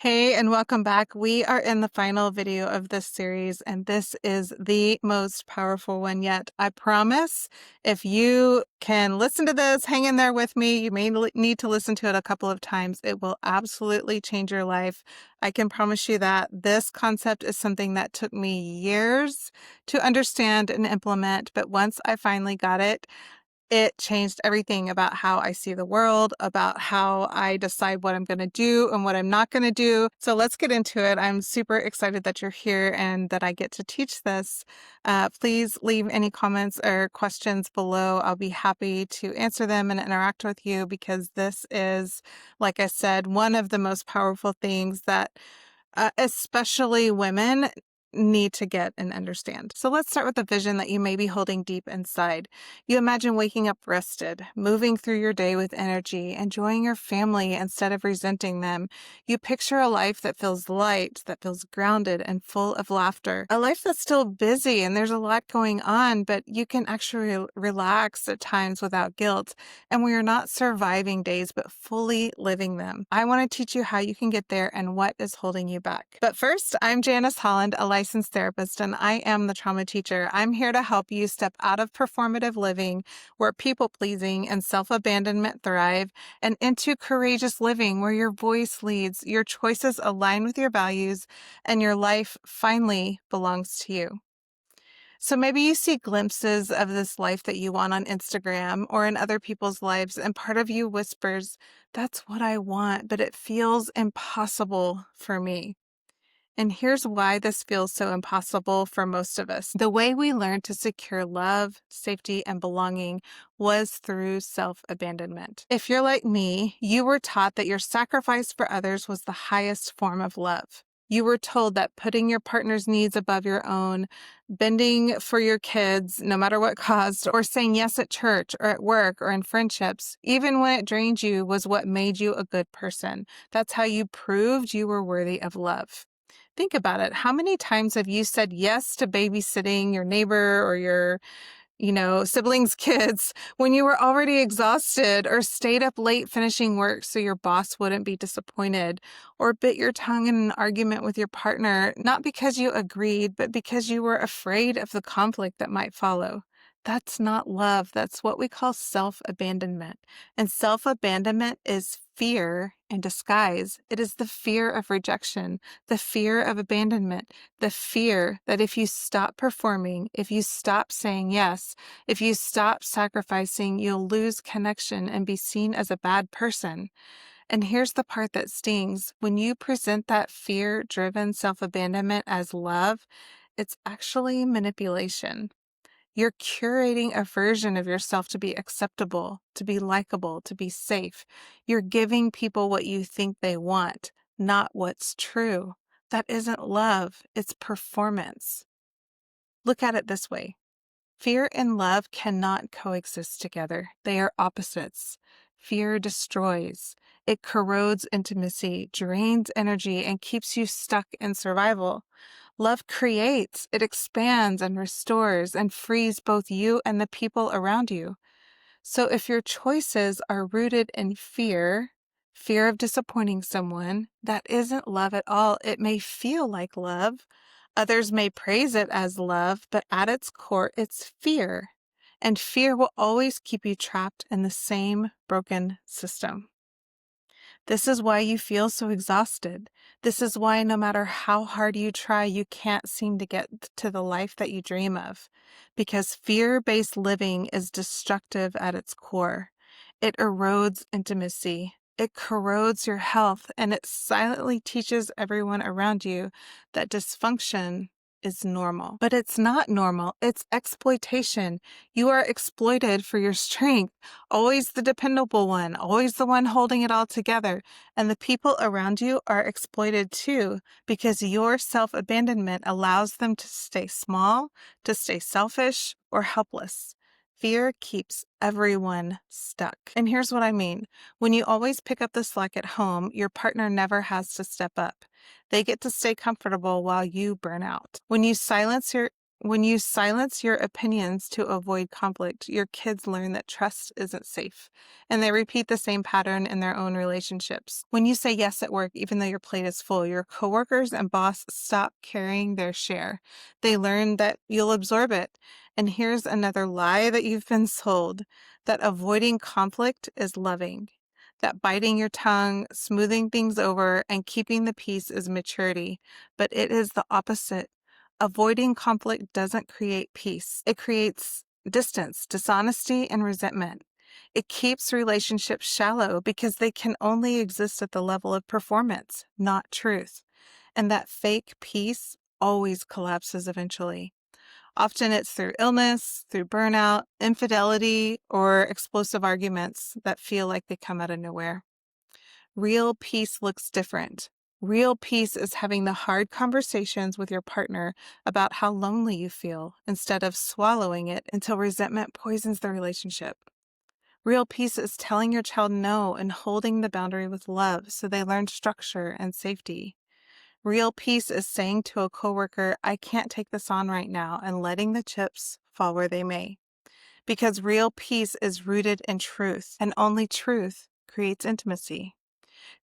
Hey, and welcome back. We are in the final video of this series, and this is the most powerful one yet. I promise if you can listen to this, hang in there with me. You may need to listen to it a couple of times. It will absolutely change your life. I can promise you that this concept is something that took me years to understand and implement, but once I finally got it, it changed everything about how I see the world, about how I decide what I'm going to do and what I'm not going to do. So let's get into it. I'm super excited that you're here and that I get to teach this. Please leave any comments or questions below. I'll be happy to answer them and interact with you because this is, like I said, one of the most powerful things that especially women need to get and understand. So let's start with the vision that you may be holding deep inside. You imagine waking up rested, moving through your day with energy, enjoying your family instead of resenting them. You picture a life that feels light, that feels grounded and full of laughter. A life that's still busy and there's a lot going on, but you can actually relax at times without guilt. And we are not surviving days, but fully living them. I want to teach you how you can get there and what is holding you back. But first, I'm Janice Holland, a licensed therapist, and I am the trauma teacher. I'm here to help you step out of performative living, where people-pleasing and self-abandonment thrive, and into courageous living, where your voice leads, your choices align with your values, and your life finally belongs to you. So maybe you see glimpses of this life that you want on Instagram or in other people's lives, and part of you whispers, "That's what I want, but it feels impossible for me." And here's why this feels so impossible for most of us. The way we learned to secure love, safety, and belonging was through self-abandonment. If you're like me, you were taught that your sacrifice for others was the highest form of love. You were told that putting your partner's needs above your own, bending for your kids, no matter what cost, or saying yes at church or at work or in friendships, even when it drained you, was what made you a good person. That's how you proved you were worthy of love. Think about it. How many times have you said yes to babysitting your neighbor or your, siblings' kids when you were already exhausted, or stayed up late finishing work so your boss wouldn't be disappointed, or bit your tongue in an argument with your partner, not because you agreed, but because you were afraid of the conflict that might follow? That's not love. That's what we call self-abandonment. And self-abandonment is fear in disguise. It is the fear of rejection, the fear of abandonment, the fear that if you stop performing, if you stop saying yes, if you stop sacrificing, you'll lose connection and be seen as a bad person. And here's the part that stings. When you present that fear-driven self-abandonment as love, it's actually manipulation. You're curating a version of yourself to be acceptable, to be likable, to be safe. You're giving people what you think they want, not what's true. That isn't love, it's performance. Look at it this way. Fear and love cannot coexist together. They are opposites. Fear destroys. It corrodes intimacy, drains energy, and keeps you stuck in survival. Love creates, it expands and restores and frees both you and the people around you. So if your choices are rooted in fear, fear of disappointing someone, that isn't love at all. It may feel like love. Others may praise it as love, but at its core, it's fear. And fear will always keep you trapped in the same broken system. This is why you feel so exhausted. This is why no matter how hard you try, you can't seem to get to the life that you dream of. Because fear-based living is destructive at its core. It erodes intimacy. It corrodes your health, and it silently teaches everyone around you that dysfunction is normal. But it's not normal. It's exploitation. You are exploited for your strength. Always the dependable one, always the one holding it all together. And the people around you are exploited too, because your self-abandonment allows them to stay small, to stay selfish, or helpless. Fear keeps everyone stuck. And here's what I mean. When you always pick up the slack at home, your partner never has to step up. They get to stay comfortable while you burn out. When you silence your When you silence your opinions to avoid conflict, your kids learn that trust isn't safe, and they repeat the same pattern in their own relationships. When you say yes at work, even though your plate is full, your coworkers and boss stop carrying their share. They learn that you'll absorb it. And here's another lie that you've been sold, that avoiding conflict is loving, that biting your tongue, smoothing things over, and keeping the peace is maturity. But it is the opposite. Avoiding conflict doesn't create peace. It creates distance, dishonesty, and resentment. It keeps relationships shallow because they can only exist at the level of performance, not truth. And that fake peace always collapses eventually. Often it's through illness, through burnout, infidelity, or explosive arguments that feel like they come out of nowhere. Real peace looks different. Real peace is having the hard conversations with your partner about how lonely you feel instead of swallowing it until resentment poisons the relationship. Real peace is telling your child no and holding the boundary with love so they learn structure and safety. Real peace is saying to a coworker, I can't take this on right now, and letting the chips fall where they may. Because real peace is rooted in truth, and only truth creates intimacy.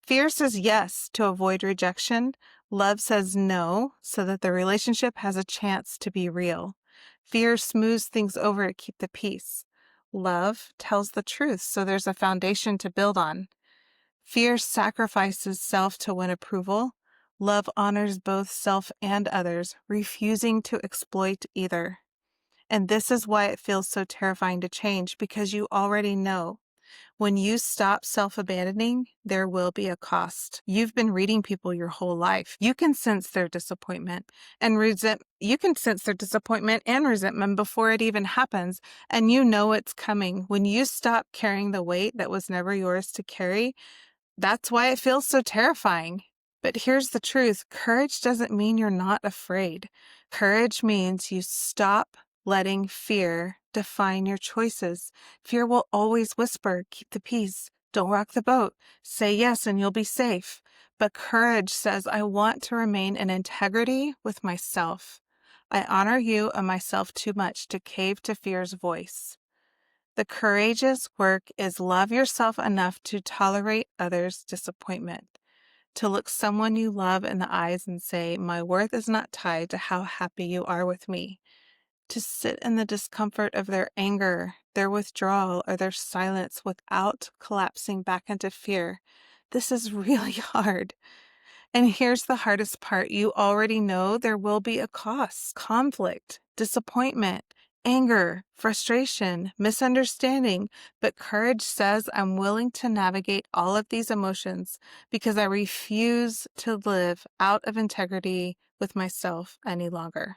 Fear says yes to avoid rejection. Love says no so that the relationship has a chance to be real. Fear smooths things over to keep the peace. Love tells the truth so there's a foundation to build on. Fear sacrifices self to win approval. Love honors both self and others, refusing to exploit either. And this is why it feels so terrifying to change, because you already know. When you stop self-abandoning, there will be a cost. You've been reading people your whole life. You can sense their disappointment and resentment before it even happens, and you know it's coming. When you stop carrying the weight that was never yours to carry, that's why it feels so terrifying. But here's the truth. Courage doesn't mean you're not afraid. Courage means you stop letting fear define your choices. Fear will always whisper, keep the peace, don't rock the boat, say yes and you'll be safe. But courage says, I want to remain in integrity with myself. I honor you and myself too much to cave to fear's voice. The courageous work is love yourself enough to tolerate others' disappointment, to look someone you love in the eyes and say, my worth is not tied to how happy you are with me, to sit in the discomfort of their anger, their withdrawal, or their silence without collapsing back into fear. This is really hard. And here's the hardest part. You already know there will be a cost: conflict, disappointment, anger, frustration, misunderstanding. But courage says, I'm willing to navigate all of these emotions because I refuse to live out of integrity with myself any longer.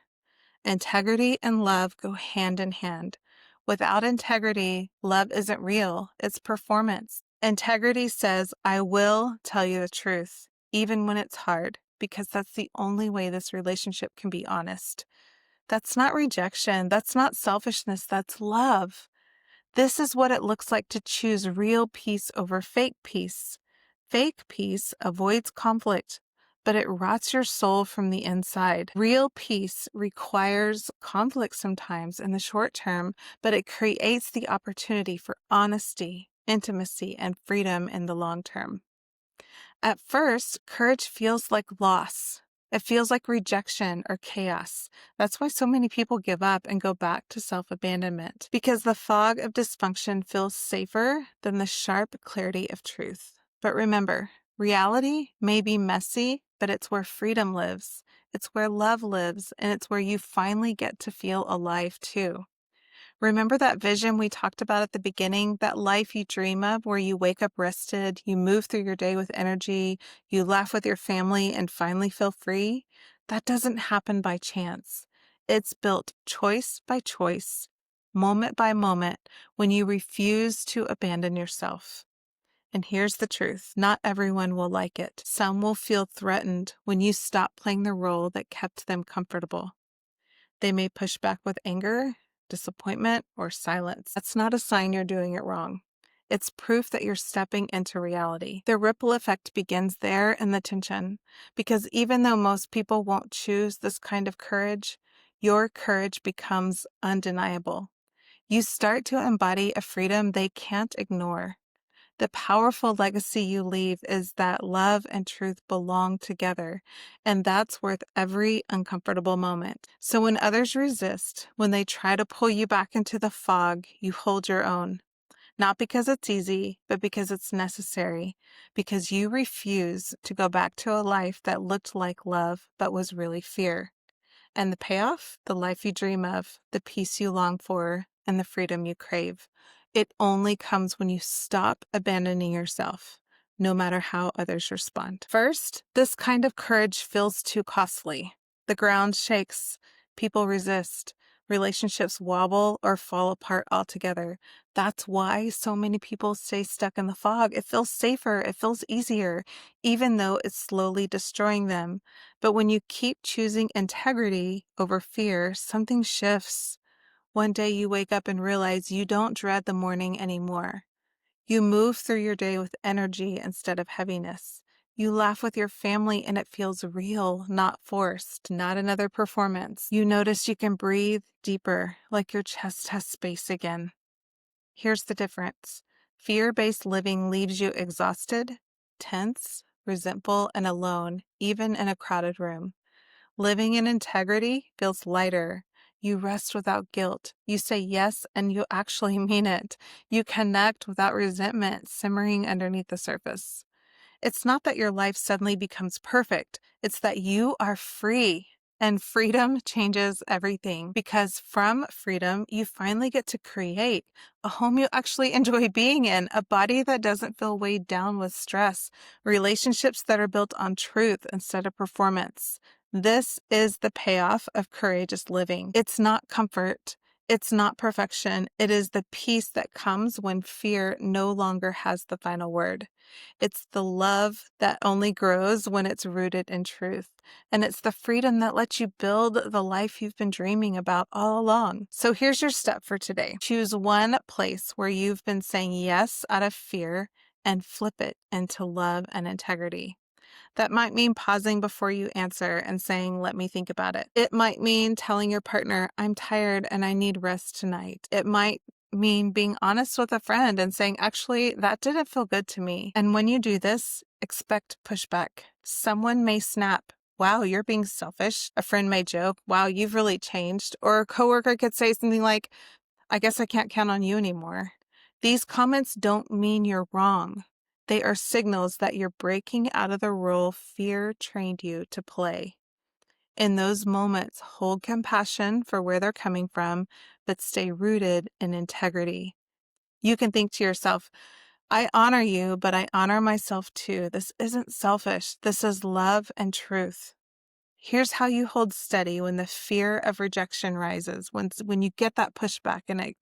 Integrity and love go hand in hand. Without integrity, love isn't real, it's performance. Integrity says, I will tell you the truth, even when it's hard, because that's the only way this relationship can be honest. That's not rejection, that's not selfishness, that's love. This is what it looks like to choose real peace over fake peace. Fake peace avoids conflict, but it rots your soul from the inside. Real peace requires conflict sometimes in the short term, but it creates the opportunity for honesty, intimacy, and freedom in the long term. At first, courage feels like loss. It feels like rejection or chaos. That's why so many people give up and go back to self-abandonment, because the fog of dysfunction feels safer than the sharp clarity of truth. But remember, reality may be messy, but it's where freedom lives. It's where love lives, and it's where you finally get to feel alive too. Remember that vision we talked about at the beginning, that life you dream of where you wake up rested, you move through your day with energy, you laugh with your family and finally feel free? That doesn't happen by chance. It's built choice by choice, moment by moment, when you refuse to abandon yourself. And here's the truth. Not everyone will like it. Some will feel threatened when you stop playing the role that kept them comfortable. They may push back with anger, disappointment, or silence. That's not a sign you're doing it wrong. It's proof that you're stepping into reality. The ripple effect begins there in the tension, because even though most people won't choose this kind of courage, your courage becomes undeniable. You start to embody a freedom they can't ignore. The powerful legacy you leave is that love and truth belong together, and that's worth every uncomfortable moment. So when others resist, when they try to pull you back into the fog, you hold your own. Not because it's easy, but because it's necessary, because you refuse to go back to a life that looked like love but was really fear. And the payoff? The life you dream of, the peace you long for, and the freedom you crave. It only comes when you stop abandoning yourself, no matter how others respond. First, this kind of courage feels too costly. The ground shakes, people resist, relationships wobble or fall apart altogether. That's why so many people stay stuck in the fog. It feels safer, it feels easier, even though it's slowly destroying them. But when you keep choosing integrity over fear, something shifts. One day you wake up and realize you don't dread the morning anymore. You move through your day with energy instead of heaviness. You laugh with your family and it feels real, not forced, not another performance. You notice you can breathe deeper, like your chest has space again. Here's the difference. Fear-based living leaves you exhausted, tense, resentful, and alone, even in a crowded room. Living in integrity feels lighter. You rest without guilt. You say yes and you actually mean it. You connect without resentment simmering underneath the surface. It's not that your life suddenly becomes perfect. It's that you are free. And freedom changes everything because from freedom, you finally get to create a home you actually enjoy being in, a body that doesn't feel weighed down with stress, relationships that are built on truth instead of performance. This is the payoff of courageous living. It's not comfort. It's not perfection. It is the peace that comes when fear no longer has the final word. It's the love that only grows when it's rooted in truth. And it's the freedom that lets you build the life you've been dreaming about all along. So here's your step for today. Choose one place where you've been saying yes out of fear and flip it into love and integrity. That might mean pausing before you answer and saying, let me think about it. It might mean telling your partner, I'm tired and I need rest tonight. It might mean being honest with a friend and saying, actually, that didn't feel good to me. And when you do this, expect pushback. Someone may snap, wow, you're being selfish. A friend may joke, wow, you've really changed. Or a coworker could say something like, I guess I can't count on you anymore. These comments don't mean you're wrong. They are signals that you're breaking out of the role fear trained you to play. In those moments, hold compassion for where they're coming from, but stay rooted in integrity. You can think to yourself, I honor you, but I honor myself too. This isn't selfish. This is love and truth. Here's how you hold steady when the fear of rejection rises, when you get that pushback and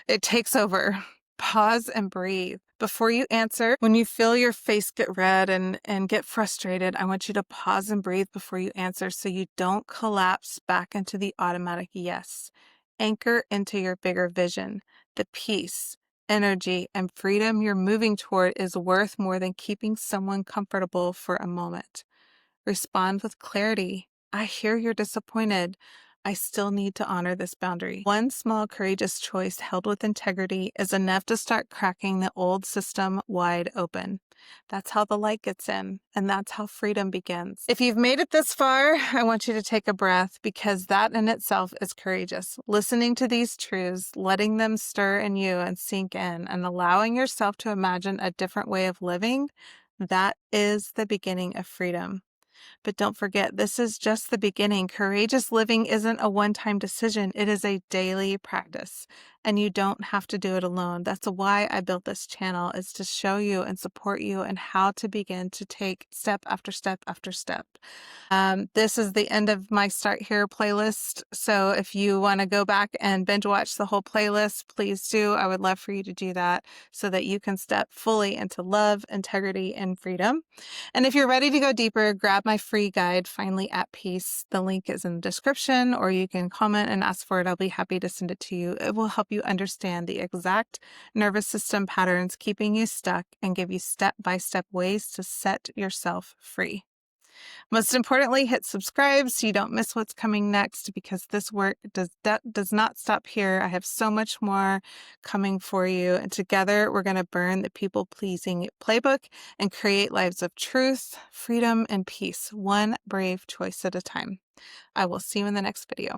it takes over. Pause and breathe. Before you answer, when you feel your face get red and get frustrated, I want you to pause and breathe before you answer so you don't collapse back into the automatic yes. Anchor into your bigger vision. The peace, energy, and freedom you're moving toward is worth more than keeping someone comfortable for a moment. Respond with clarity. I hear you're disappointed. I still need to honor this boundary. One small courageous choice held with integrity is enough to start cracking the old system wide open. That's how the light gets in, and that's how freedom begins. If you've made it this far, I want you to take a breath because that in itself is courageous. Listening to these truths, letting them stir in you and sink in, and allowing yourself to imagine a different way of living, that is the beginning of freedom. But don't forget, this is just the beginning. Courageous living isn't a one-time decision. It is a daily practice, and you don't have to do it alone. That's why I built this channel, is to show you and support you and how to begin to take step after step after step. This is the end of my Start Here playlist. So if you want to go back and binge watch the whole playlist, please do. I would love for you to do that so that you can step fully into love, integrity, and freedom. And if you're ready to go deeper, grab my free guide, Finally at Peace. The link is in the description, or you can comment and ask for it. I'll be happy to send it to you. It will help you understand the exact nervous system patterns keeping you stuck and give you step-by-step ways to set yourself free. Most importantly, hit subscribe so you don't miss what's coming next, because this work does not stop here. I have so much more coming for you. And together, we're going to burn the people-pleasing playbook and create lives of truth, freedom, and peace, one brave choice at a time. I will see you in the next video.